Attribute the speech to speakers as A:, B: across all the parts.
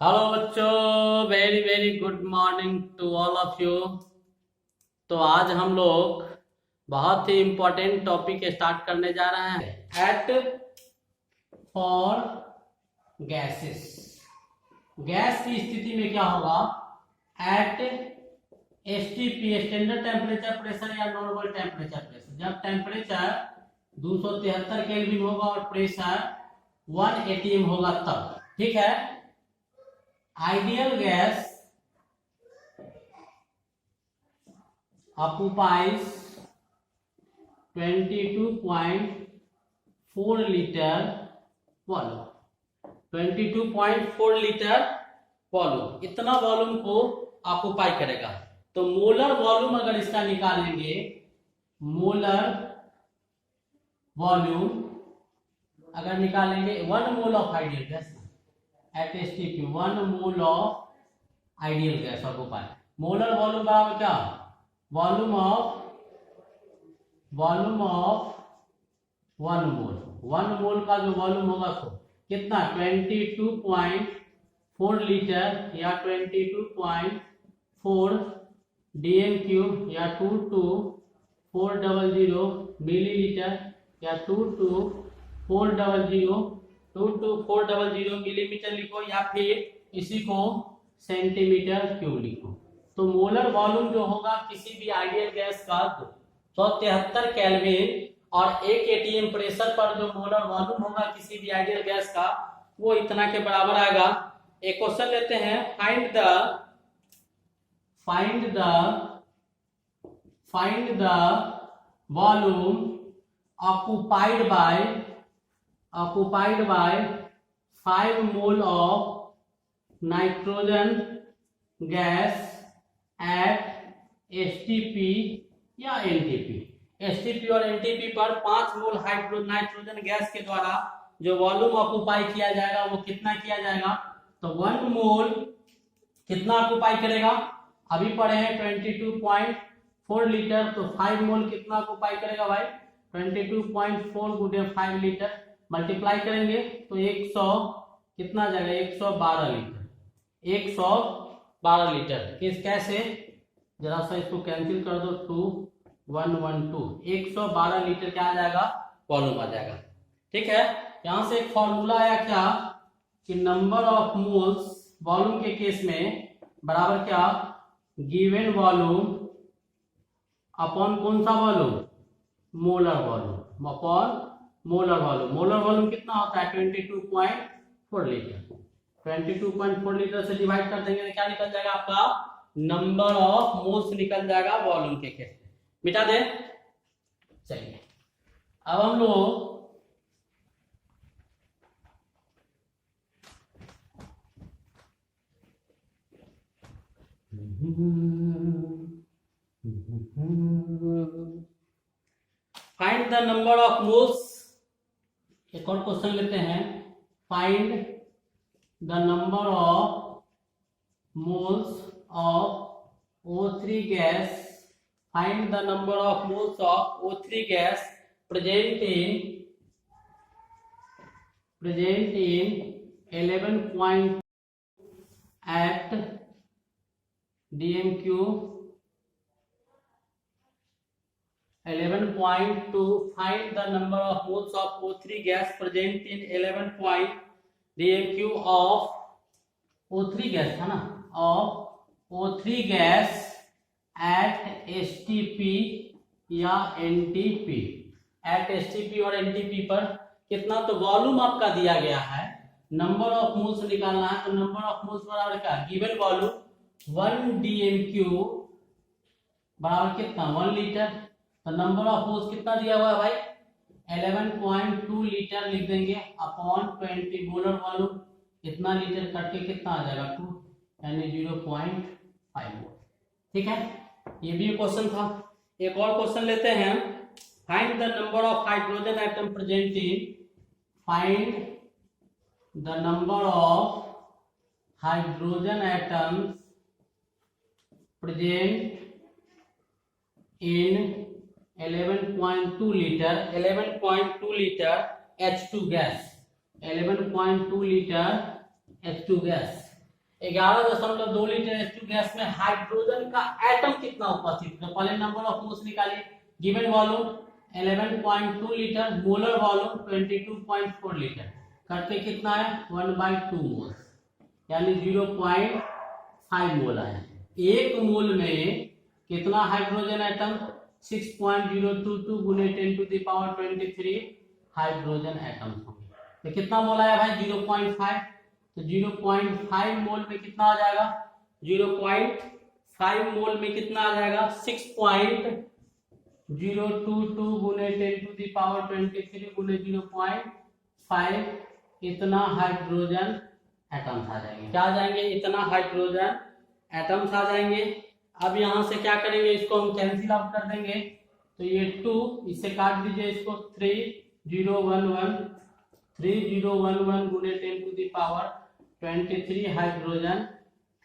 A: Hello बच्चों, very very good morning to all of you. तो आज हम लोग बहुत ही इम्पोर्टेंट टॉपिक स्टार्ट करने जा रहे हैं। एट फॉर गैसेस, गैस की स्थिति में क्या होगा? At STP, standard temperature pressure या नॉर्मल टेम्परेचर प्रेशर, जब टेम्परेचर 273 केल्विन होगा और प्रेशर 1 atm होगा तब, ठीक है। Ideal gas occupies 22.4 litre volume, 22.4 litre volume, इतना वॉल्यूम को ऑक्युपाई करेगा। तो मोलर वॉल्यूम अगर इसका निकालेंगे, मोलर वॉल्यूम अगर निकालेंगे, 1 mole of ideal gas at STP, 1 mole of ideal gas occupy. Molar volume बराबर क्या? वॉल्यूम ऑफ 1 मोल, 1 मोल का जो वॉल्यूम होगा तो कितना? 22.4 लीटर या 22.4 डीएम क्यूब या 22400 मिलीलीटर या 22400 मिलीमीटर लिखो, या फिर इसी को सेंटीमीटर क्यूब लिखो। तो मोलर वॉल्यूम जो होगा किसी भी आइडियल गैस का 173 केल्विन और 1 atm प्रेशर पर जो मोलर वॉल्यूम होगा किसी भी आइडियल गैस का, वो इतना के बराबर आएगा। एक क्वेश्चन लेते हैं, find the volume occupied by 5 mole of nitrogen gas at STP या एनटीपी। एसटीपी और एनटीपी पर 5 मोल नाइट्रोजन गैस के द्वारा जो वॉल्यूम ऑक्युपाई किया जाएगा वो कितना किया जाएगा? तो 1 मोल कितना ऑक्युपाई करेगा? अभी पढ़े हैं 22.4 लीटर, तो 5 मोल कितना ऑक्युपाई करेगा भाई? 22.4 गुणे 5 लीटर मल्टीप्लाई करेंगे तो 100 कितना आ जाएगा? 112 लीटर, 112 लीटर। किस कैसे? जरा सा इसको कैंसिल कर दो, 2112, 112 लीटर क्या आ जाएगा? वॉल्यूम आ जाएगा, ठीक है। यहां से एक फॉर्मूला आया क्या कि नंबर ऑफ मोल्स वॉल्यूम के केस में बराबर क्या? गिवन वॉल्यूम अपॉन कौन सा volume? Molar volume upon molar volume. Molar volume कितना होता है? 22.4 लीटर। 22.4 लीटर से डिवाइड कर देंगे तो क्या निकल जाएगा आपका? नंबर ऑफ मोल्स निकल जाएगा वॉल्यूम के केस में। मिटा दे। चलिए अब हम लोग find the number of moles. एक और क्वेश्चन लेते हैं, find the number of moles of O3 gas, find the number of moles of O3 gas present in 11 point at dmq 11.2. find the number of moles of O3 gas present in 11 point dmq of O3 gas है ना, of O3 gas at STP या NTP. Eight STP और NTP पर कितना? तो volume आपका दिया गया है, नंबर ऑफ मोल्स निकालना है। तो नंबर ऑफ मोल्स बराबर क्या? गिवन वॉल्यूम 1 डीएमक्यू बराबर कितना? 1 लीटर। तो नंबर ऑफ मोल्स कितना दिया हुआ है भाई? 11.2 लीटर लिख देंगे अपॉन 20 मोलर वॉल्यूम, इतना लीटर करके कितना आ जाएगा? 2 यानी 0.5 मोल, ठीक है। ये भी क्वेश्चन था। एक और क्वेश्चन लेते हैं, find the number of hydrogen atom present in, find the number of hydrogen atoms present in 11.2 litre, 11.2 litre H2 gas, 11.2 litre H2 gas. 11.2 litre H2 gas में हाइड्रोजन का एटम कितना उपस्थित है? पहले नंबर ऑफ मोल्स निकालिए। Given volume 11.2 litre, molar volume 22.4 litre, करके कितना है 1/2 मोल्स, यानी 0.5 मोल आया। एक मोल में कितना हाइड्रोजन एटम? 6.022 गुने 10⁻23 हाइड्रोजन एटम होंगे। तो कितना मोल आया भाई? 0.5। तो 0.5 मोल में कितना आ जाएगा? 0.5 मोल में कितना आ जाएगा? 6.022 गुने 10⁻23 गुने 0.5, इतना हाइड्रोजन एटम्स आ जाएंगे। क्या आ जाएंगे? इतना हाइड्रोजन एटम्स आ जाएंगे। अब यहां से क्या करेंगे? इसको हम कैंसिल आउट कर देंगे। तो ये 2 इससे काट दीजिए, इसको 3011 गुने 10⁻23 हाइड्रोजन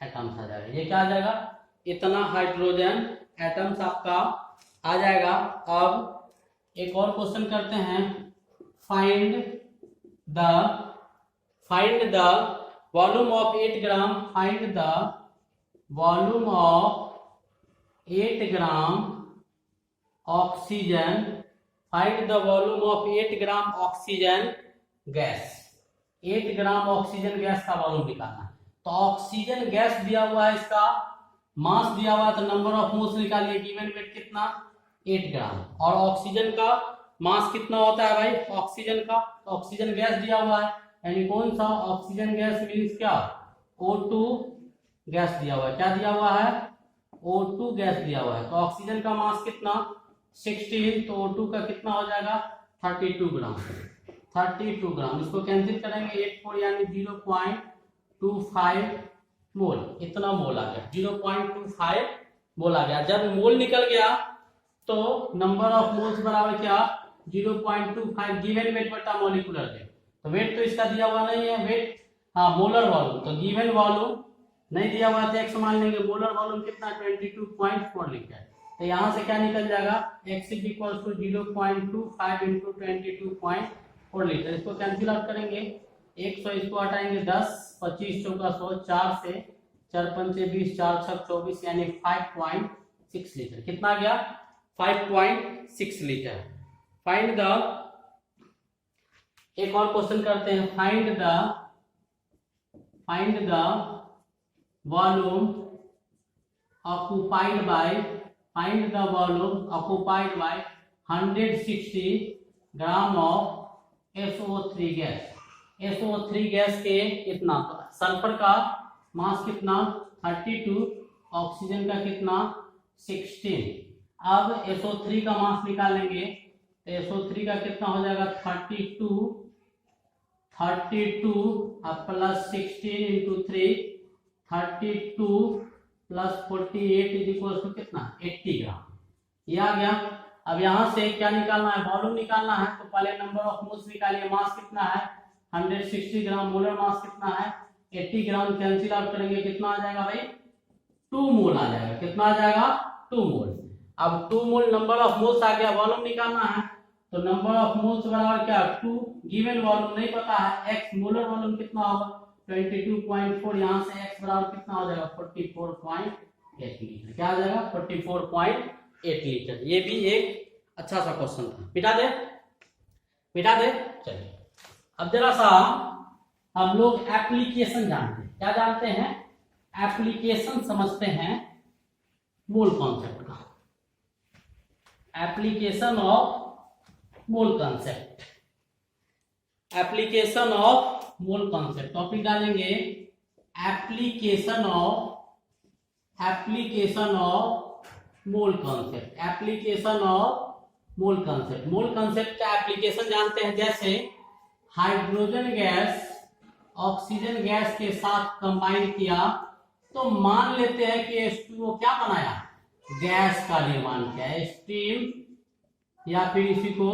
A: एटम्स आ जाएगा। ये क्या आ जाएगा? इतना हाइड्रोजन एटम्स आपका आ जाएगा। अब एक और क्वेश्चन करते हैं। Find the volume of 8 gram, find the volume of 8 gram oxygen, find the volume of 8 gram oxygen gas. 8 gram oxygen gas का वॉल्यूम निकालना है। तो ऑक्सीजन गैस दिया हुआ है, इसका मास दिया हुआ है, तो नंबर ऑफ मोल्स निकालिए। गिवन वेट कितना? 8 ग्राम। और ऑक्सीजन का मास कितना होता है भाई? ऑक्सीजन का, तो ऑक्सीजन गैस दिया हुआ है, यानी कौन सा? ऑक्सीजन गैस मीन्स क्या? O2 गैस दिया हुआ है। क्या दिया हुआ है? O2 गैस दिया हुआ है। तो ऑक्सीजन का मास कितना? 16, तो O2 का कितना हो जाएगा? 32 ग्राम। 32 ग्राम, इसको कैंसिल करेंगे 8 यानी 0.25 मोल, इतना मोल आ गया। 0.25 मोल आ गया। जब मोल निकल गया तो नंबर ऑफ मोल्स बराबर क्या? 0.25 गिवन वेट बटा मॉलिक्यूलर वेट। तो वेट तो इसका दिया हुआ नहीं है, वेट मोलर वॉल्यूम, तो गिवन वॉल्यूम नहीं दिया हुआ तो x मान लेंगे। मोलर वॉल्यूम कितना? 22.4 लीटर। तो यहां से क्या निकल जाएगा? x = 0.25 into 22.4 litre. इसको कैंसिल आउट करेंगे, 100 इसको हटाएंगे 10, 25 चौका 100, 4 से 4 पंचे 20, 4 छक 24, यानी 5.6 लीटर। कितना आ गया? 5.6 लीटर। फाइंड द, एक और क्वेश्चन करते हैं। Find the volume occupied by, find the volume occupied by 160 gram of SO3 gas. SO3 gas के कितना? सल्फर का मास कितना? 32, ऑक्सीजन का कितना? 16। अब SO3 का मास निकालेंगे, तो SO3 का कितना हो जाएगा? 32 plus 16 into 3, 32 plus 48 is equal to कितना? 80 ग्राम। ये आ गया। अब यहां से क्या निकालना है? वॉल्यूम निकालना है। तो पहले नंबर ऑफ मोल्स निकालिए। मास कितना है? 160 ग्राम। मोलर मास कितना है? 80 ग्राम। कैंसिल आउट करेंगे, कितना आ जाएगा भाई? 2 मोल आ जाएगा। कितना आ जाएगा? 2 मोल। अब 2 मोल नंबर ऑफ मोल्स आ गया, वॉल्यूम निकालना है। तो नंबर ऑफ मोल्स बराबर क्या? 2, गिवन वॉल्यूम नहीं पता है, x मोलर वॉल्यूम कितना होगा? 22.4, यहाँ से x बराबर कितना हो जाएगा? 44.8 लीटर। क्या आ जाएगा? 44.8 लीटर। ये भी एक अच्छा सा क्वेश्चन था। मिटा दे। चलिए अब जरा सा हम लोग एप्लीकेशन जानते हैं। क्या जानते हैं? एप्लीकेशन समझते हैं मोल कॉन्सेप्ट का। Application of mole concept, application of mole concept. Topic डालेंगे application of mole concept. Application of mole concept. Mole concept का एप्लीकेशन जानते हैं। जैसे हाइड्रोजन गैस ऑक्सीजन गैस के साथ कंबाइन किया तो मान लेते हैं कि H2O क्या बनाया? गैस का निर्माण किया है, स्टीम या फिर इसी को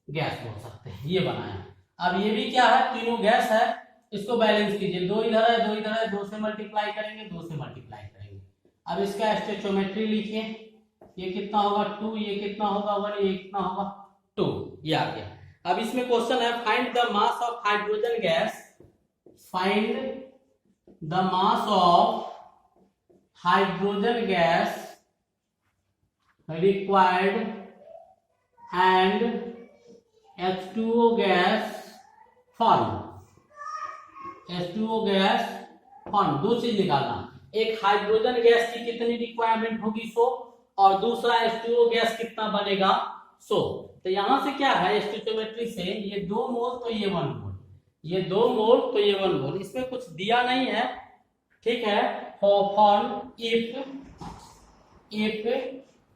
A: गैस बोल सकते हैं, ये बनाया। अब ये भी क्या है? तीनों गैस है। इसको बैलेंस कीजिए, 2 इधर है 2 इधर है, 2 से मल्टीप्लाई करेंगे 2 से मल्टीप्लाई करेंगे। अब इसका स्टोइचियोमेट्री लिखिए, ये कितना होगा? 2, ये कितना होगा? 1, ये कितना होगा? 2। ये आ गया। अब इसमें क्वेश्चन है find the mass of hydrogen gas, find the mass of hydrogen gas required and H2O gas form. H2O gas form, दो चीज निकालना, एक हाइड्रोजन गैस की कितनी रिक्वायरमेंट होगी 100 और दूसरा H2O गैस कितना बनेगा 100। तो यहां से क्या है स्टोइकियोमेट्री से, ये 2 मोल तो ये 1 मोल, ये 2 मोल तो ये 1 मोल, इसमें कुछ दिया नहीं है, ठीक है। फॉर्म इफ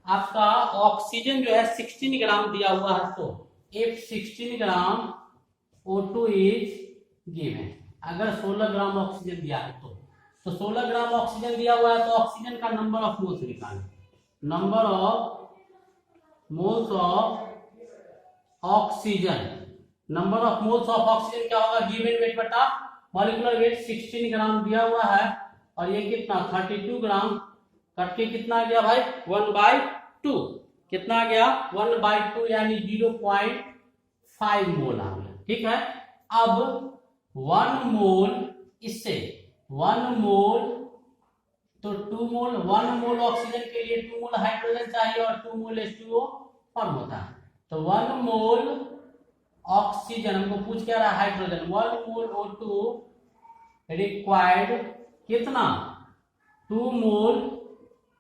A: आपका ऑक्सीजन जो है 16 ग्राम दिया हुआ है, तो if 16 gram O2 is given, अगर 16 ग्राम ऑक्सीजन दिया है तो 16 ग्राम ऑक्सीजन दिया हुआ है तो ऑक्सीजन का नंबर ऑफ मोल्स निकालें। Number of moles of oxygen, number of moles of oxygen क्या होगा, गिवन वेट बटा मॉलिक्यूलर वेट। 16 ग्राम दिया हुआ है और ये कितना 32 ग्राम, कट के कितना आ गया भाई 1/2, कितना आ गया 1/2 यानी 0.5 मोल आ गया, ठीक है। अब 1 मोल इससे 1 मोल तो 2 मोल, 1 मोल ऑक्सीजन के लिए 2 मोल हाइड्रोजन चाहिए और 2 मोल H2O फॉर्म होता है। तो 1 मोल ऑक्सीजन हमको पूछ क्या रहा है हाइड्रोजन, 1 मोल O2 रिक्वायर्ड कितना 2 मोल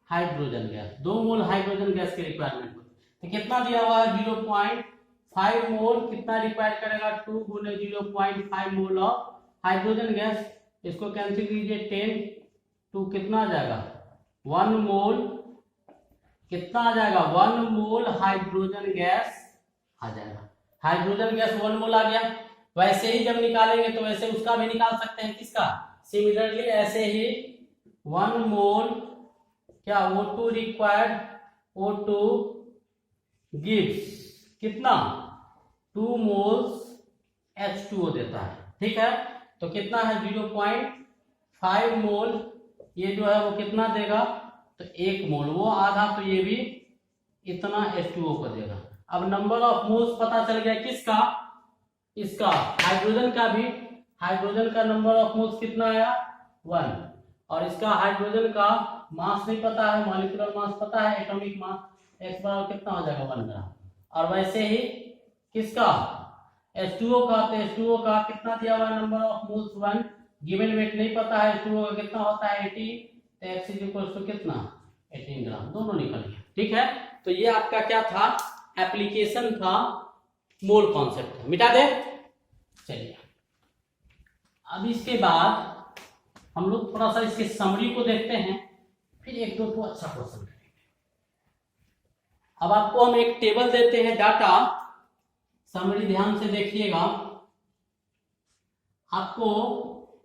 A: हाइड्रोजन गैस, 2 मोल हाइड्रोजन गैस की रिक्वायरमेंट होती है। तो कितना दिया हुआ है 0.5 मोल, कितना रिक्वायर करेगा 2 गुने 0.5 मोल ऑफ हाइड्रोजन गैस, इसको कैंसिल कीजिए 10 2 कितना आ जाएगा 1 मोल, कितना आ जाएगा 1 मोल हाइड्रोजन गैस आ जाएगा। हाइड्रोजन गैस 1 मोल आ गया। वैसे ही जब निकालेंगे तो वैसे उसका भी निकाल सकते हैं, किसका, सिमिलरली ऐसे ही 1 मोल क्या O2 रिक्वायर्ड, O2 गिव्स कितना 2 मोल्स H2O देता है, ठीक है। तो कितना है 0.5 मोल, ये जो है वो कितना देगा तो 1 मोल, वो आधा, तो ये भी इतना H2O को देगा। अब नंबर ऑफ मोल्स पता चल गया किसका, इसका हाइड्रोजन का भी, हाइड्रोजन का नंबर ऑफ मोल्स कितना आया 1, और इसका हाइड्रोजन का मास नहीं पता है, मॉलिक्यूलर मास पता है, एटॉमिक मास x बराबर कितना हो जाएगा 1 ग्राम। और वैसे ही किसका H2O का, तो H2O का कितना दिया हुआ number of moles 1, given weight नहीं पता है H2O का कितना होता है 80, तो x इज इक्वल टू कितना 18 ग्राम, दोनों निकल गया, ठीक है। तो ये आपका क्या था, एप्लीकेशन था, मोल कॉन्सेप्ट था, मिटा दे। चलिए अब इसके बाद हम लोग थोड़ा सा इसके समरी को देखते हैं, फिर एक दो तो अच्छा क्वेश्चन करेंगे। अब आपको हम एक टेबल देते हैं डाटा, समरी ध्यान से देखिएगा। आपको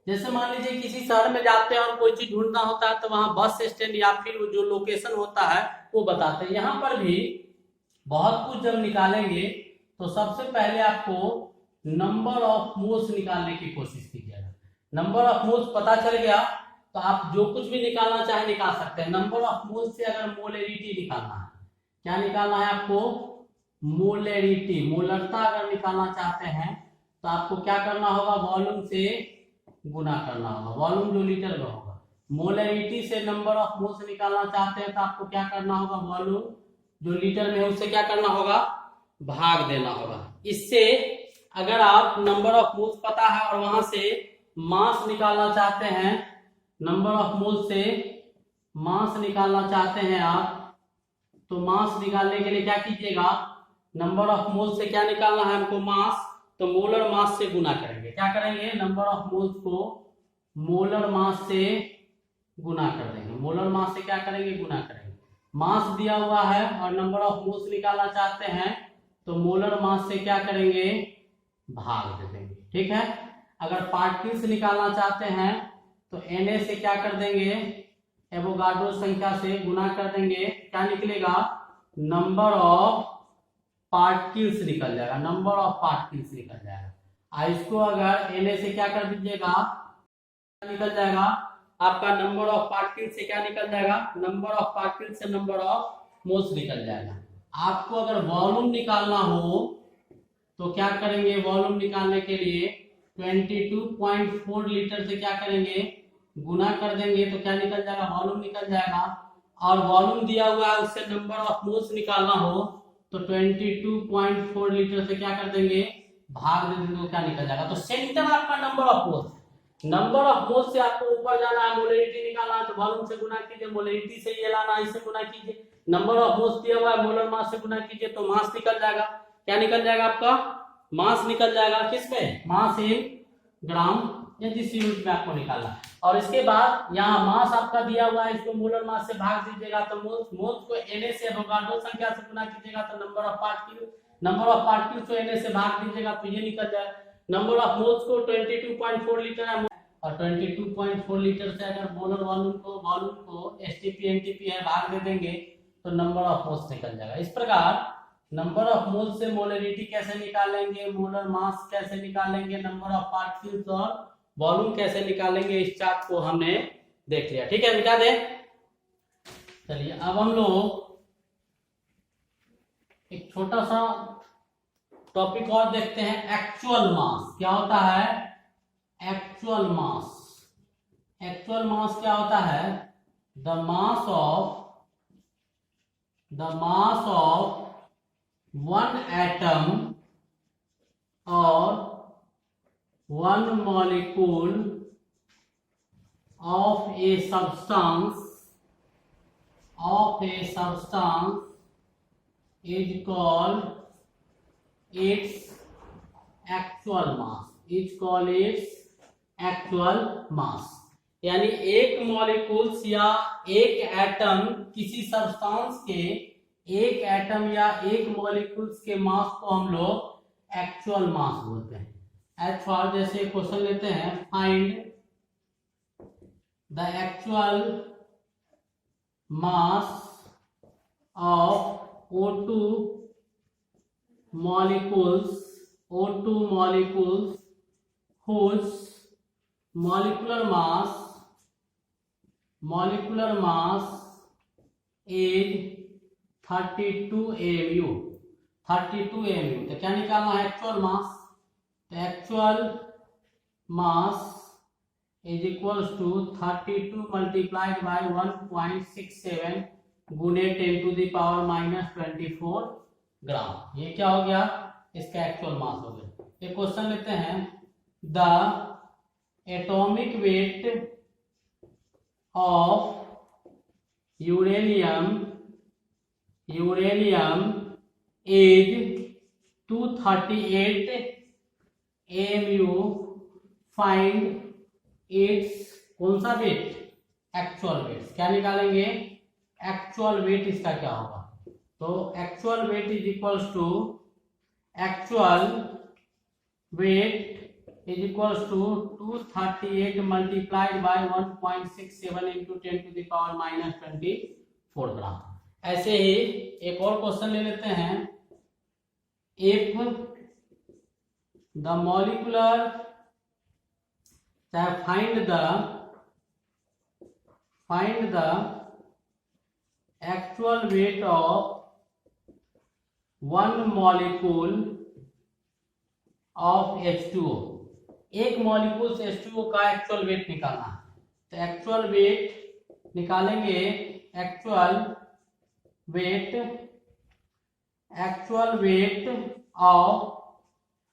A: जैसे मान लीजिए किसी शहर में जाते हैं और कोई चीज ढूंढना होता है तो वहां बस स्टैंड या फिर जो लोकेशन होता है वो बताते हैं। यहाँ पर भी बहुत कुछ जब निकालेंगे तो सबसे पहले आपको नंबर ऑफ मोल्स निकालने की कोशिश कीजिएगा। नंबर ऑफ मोल्स पता चल गया तो आप जो कुछ भी निकालना चाहे निकाल सकते हैं। नंबर ऑफ मोल्स से अगर मोलेरिटी निकालना है, क्या निकालना है आपको, मोलेरिटी, मोलरता अगर निकालना चाहते हैं तो आपको क्या करना होगा, वॉल्यूम से गुना करना होगा, वॉल्यूम जो लीटर में होगा। मोलेरिटी से नंबर ऑफ मोल्स निकालना चाहते हैं तो आपको क्या करना होगा, वॉल्यूम जो लीटर में है उससे क्या करना होगा, भाग देना होगा। इससे अगर आप नंबर ऑफ मोल्स पता है और वहां से मास निकालना चाहते हैं, नंबर ऑफ मोल्स से मास निकालना चाहते हैं आप, तो मास निकालने के लिए क्या कीजिएगा, नंबर ऑफ मोल्स से क्या निकालना है हमको, मास, तो मोलर मास से गुना करेंगे। क्या करेंगे, नंबर ऑफ मोल्स को मोलर मास से गुना कर देंगे। मोलर मास से क्या करेंगे, गुना करेंगे। मास दिया हुआ है और नंबर ऑफ मोल्स निकालना चाहते हैं तो मोलर मास से क्या करेंगे, भाग दे देंगे, ठीक है। अगर पार्टिकल्स निकालना चाहते हैं तो Na से क्या कर देंगे, एवोगाड्रो संख्या से गुना कर देंगे, क्या निकलेगा, नंबर ऑफ पार्टिकल्स निकल जाएगा, नंबर ऑफ पार्टिकल्स निकल जाएगा। इसको अगर Na से क्या कर दीजिएगा, निकल जाएगा आपका नंबर ऑफ पार्टिकल्स से क्या निकल जाएगा, नंबर ऑफ पार्टिकल्स से नंबर ऑफ मोल्स निकल जाएगा। आपको अगर वॉल्यूम निकालना हो तो क्या करेंगे, वॉल्यूम निकालने के लिए 22.4 लीटर से क्या करेंगे, गुना कर देंगे तो क्या निकल जाएगा, वॉल्यूम निकल जाएगा। और वॉल्यूम दिया हुआ है, उससे नंबर ऑफ मोल्स निकालना हो तो 22.4 लीटर से क्या कर देंगे, भाग दे देंगे तो क्या निकल जाएगा। तो सेंटर आपका number of moles, number of moles से आपको ऊपर जाना है, मोलरिटी निकालना है तो वॉल्यूम से गुना कीजिए, मोलरिटी से ये लाना है, इससे गुना कीजिए, नंबर ऑफ मोल्स दिया हुआ है, मोलर मास से गुना कीजिए तो मास निकल जाएगा। क्या निकल जाएगा आपका, मास निकल जाएगा। किस पे, मास इन ग्राम या जिस यूनिट में आपको निकालना है। और इसके बाद यहाँ मास आपका दिया हुआ है, इसको मोलर मास से भाग दीजिएगा तो मोल्स को Na से एवोगाड्रो संख्या से गुना कीजिएगा तो नंबर ऑफ पार्टिकल्स को Na से भाग दीजिएगा तो ये निकल जाएगा। नंबर ऑफ मोल्स को 22.4 लीटर है और 22.4 लीटर से अगर मोलर वॉल्यूम को एसटीपी एनटीपी है भाग दे देंगे तो नंबर ऑफ मोल्स निकल जाएगा। इस प्रकार नंबर ऑफ मोल्स से मोलरिटी कैसे निकालेंगे, मोलर मास कैसे निकालेंगे, नंबर ऑफ पार्टिकल्स और वॉल्यूम कैसे निकालेंगे, इस चार्ट को हमने देख लिया। ठीक है, मिटा दे। चलिए अब हम लोग एक छोटा सा टॉपिक और देखते हैं, एक्चुअल मास क्या होता है। एक्चुअल मास, एक्चुअल मास क्या होता है, the mass of one atom और one molecule of a substance is called its actual mass, यानी एक मॉलिक्यूल्स या एक एटम किसी सब्सटेंस के, एक एटम या एक मॉलिक्यूल्स के मास को हम लोग एक्चुअल मास बोलते हैं। एज फॉर, जैसे क्वेश्चन लेते हैं, find the actual mass of O2 molecules whose molecular mass is 32 mu। तो क्या निकालना है, actual mass. The actual mass is equals to 32 multiplied by 1.67 गुने 10 to the power minus 24 ग्राम। ये क्या हो गया, इसका एक्चुअल मास हो गया। एक क्वेश्चन लेते हैं, the atomic weight of uranium is 238 mu, find its कौन सा वेट, एक्चुअल वेट। क्या निकालेंगे, एक्चुअल वेट इसका क्या होगा। तो actual weight is equals to 238 multiplied by 1.67 into 10 to the power minus 24 gram. ऐसे ही एक और क्वेश्चन ले लेते हैं, if the molecular, find the actual weight of one molecule of H2O। एक मॉलिक्यूल से H2O का एक्चुअल वेट निकालना है। तो एक्चुअल वेट निकालेंगे, actual weight of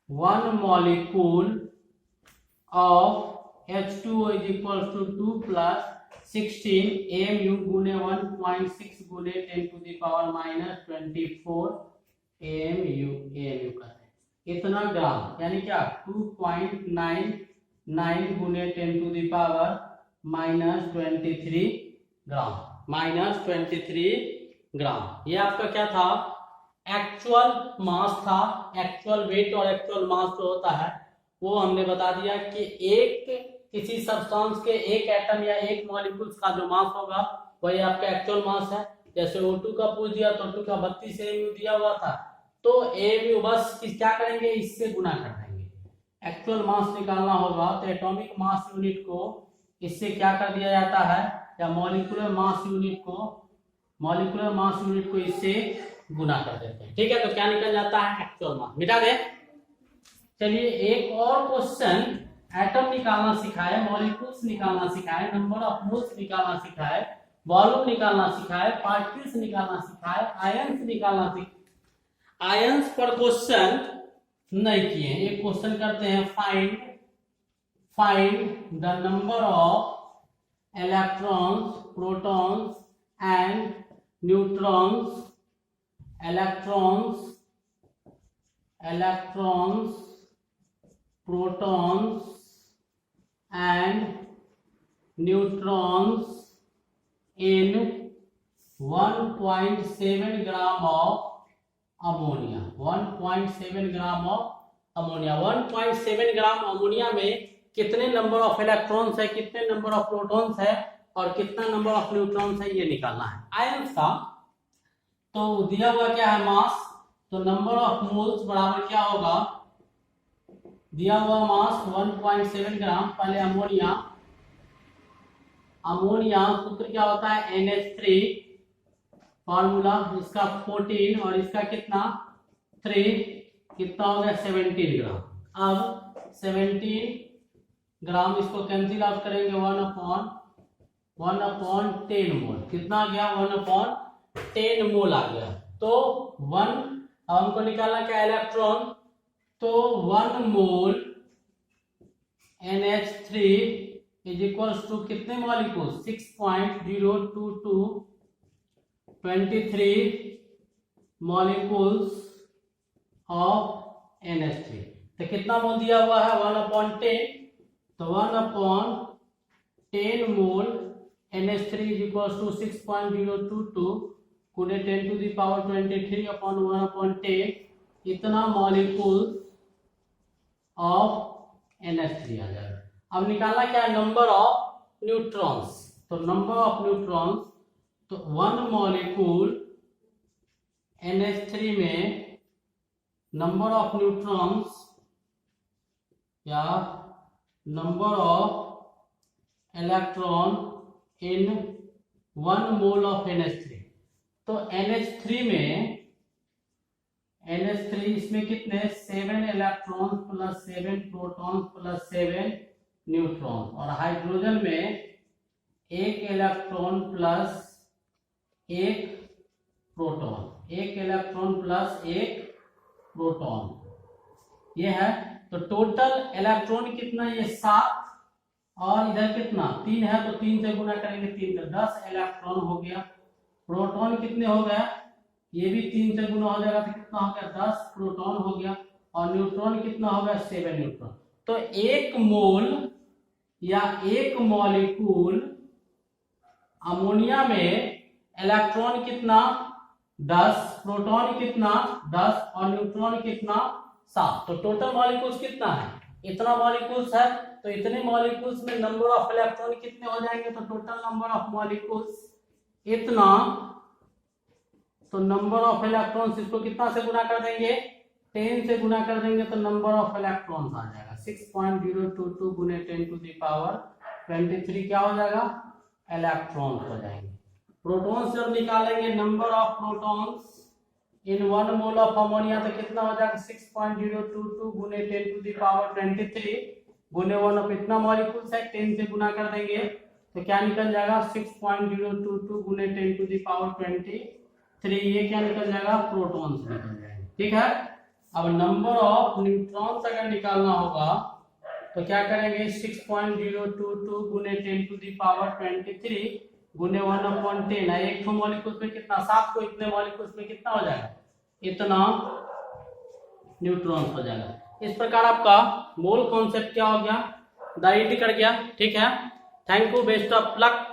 A: one molecule of H2O is equals to 2 plus 16 mu गुने 1.6 गुने 10 to the power minus 24 mu करते हैं। इतना ग्राम यानी क्या, 2.99 गुने 10 to the power minus 23 ग्राम। ये आपका क्या था, एक्चुअल मास था। एक्चुअल वेट और एक्चुअल मास जो होता है वो हमने बता दिया कि एक किसी सब्सटेंस के एक एटम या एक मॉलिक्यूल्स का जो मास होगा वही आपका एक्चुअल मास है। जैसे O2 का पूछ दिया तो O2 का 32 mu दिया हुआ था, तो mu बस क्या करेंगे, इससे गुना कर देंगे। एक्चुअल मास निकालना होगा तो एटॉमिक मास यूनिट को इससे क्या कर दिया जाता है, या मॉलिक्यूलर मास यूनिट को इससे गुना कर देते हैं। ठीक है, तो क्या निकल जाता है, एक्चुअल मास। मिटा दे। चलिए एक और क्वेश्चन एटम निकालना सिखाए, मॉलिक्यूल्स निकालना सिखाए, नंबर ऑफ मोल्स निकालना सिखाए, वॉल्यूम निकालना सिखाए, पार्टिकल्स निकालना सिखाए, आयंस निकालना सिखाए। आयंस पर क्वेश्चन नहीं किए, एक क्वेश्चन करते हैं, find the number of electrons, protons and neutrons, electrons, protons and neutrons in 1.7 gram of ammonia. 1.7 gram of ammonia. 1.7 gram ammonia में कितने नंबर ऑफ इलेक्ट्रॉन्स है, कितने नंबर ऑफ प्रोटॉन्स है और कितना नंबर ऑफ न्यूट्रॉन्स है, ये निकालना है आयंस का। तो दिया हुआ क्या है, मास, तो नंबर ऑफ मोल्स बराबर क्या होगा, दिया हुआ मास 1.7 ग्राम। पहले अमोनिया सूत्र क्या होता है, NH3, फॉर्मूला इसका 14 और इसका कितना 3, कितना हो गया 17 ग्राम। अब 17 ग्राम इसको कैंसिल आउट करेंगे, 1/10 मोल, कितना आ गया 1/10 मोल आ गया। तो 1, हमको निकालना क्या इलेक्ट्रॉन, तो 1 मोल NH3 इज इक्वल्स टू कितने मॉलिक्यूल, 6.022 23 मॉलिक्यूल्स ऑफ NH3। तो कितना मोल दिया हुआ है 1/10, तो 1/10 मोल NH3 इज इक्वल्स टू 6.022 गुणे 10 टू द पावर 23 अपॉन 1/10, इतना मॉलिक्यूल ऑफ NH3 आ जाएगा। अब निकालना क्या है, नंबर ऑफ न्यूट्रॉन्स, तो नंबर ऑफ न्यूट्रॉन्स, तो 1 मॉलिक्यूल NH3 में नंबर ऑफ न्यूट्रॉन्स या number of electron in 1 mole of NH3। तो NH3 में NH3 इसमें कितने 7 electron plus 7 proton plus 7 neutron, और हाइड्रोजन में 1 electron plus 1 proton, 1 electron plus 1 proton ये है। तो टोटल इलेक्ट्रॉन कितना, ये 7 और इधर कितना 3 है, तो 3 से गुना करेंगे, 3 से 10 इलेक्ट्रॉन हो गया। प्रोटॉन कितने हो गया, ये भी 3 से गुना हो जाएगा, तो कितना हो गया 10 प्रोटॉन हो गया, और न्यूट्रॉन कितना हो गया 7 न्यूट्रॉन। तो 1 मोल या 1 मॉलिक्यूल अमोनिया में इलेक्ट्रॉन कितना 10, प्रोटॉन कितना 10 और न्यूट्रॉन कितना 7। तो टोटल मॉलिक्यूल्स कितना है, इतना मॉलिक्यूल्स है। तो इतने मॉलिक्यूल्स में नंबर ऑफ इलेक्ट्रॉन कितने हो जाएंगे, तो टोटल नंबर ऑफ मॉलिक्यूल्स इतना, तो नंबर ऑफ इलेक्ट्रॉन्स इसको कितना से गुना कर देंगे, 10 से गुना कर देंगे, तो नंबर ऑफ इलेक्ट्रॉन्स आ जाएगा 6.022 गुने 10 टू द पावर 23 क्या हो जाएगा, इलेक्ट्रॉन्स हो जाएंगे। प्रोटॉन्स जब निकालेंगे, number of protons in 1 mole of ammonia, तो कितना हो जाएगा 6.022 गुने 10 टू द पावर 23 गुने 1 ऑफ इतना मॉलिक्यूल्स है, 10 से गुना कर देंगे, तो क्या निकल जाएगा 6.022 गुने 10 टू द पावर 23, ये क्या निकल जाएगा, प्रोटॉन्स निकल जाएंगे। ठीक है। अब नंबर ऑफ न्यूट्रॉन्स अगर निकालना होगा तो क्या करेंगे, 6.022 गुने 10 टू द पावर 23 गुने 1/10 है। एक मॉलिक्यूल्स में कितना 7 को इतने मॉलिक्यूल्स में कितना हो जाएगा, इतना न्यूट्रॉन्स हो जाएगा। इस प्रकार आपका मोल कॉन्सेप्ट क्या हो गया, डायरेक्ट कर गया। ठीक है। Thank you, best of luck.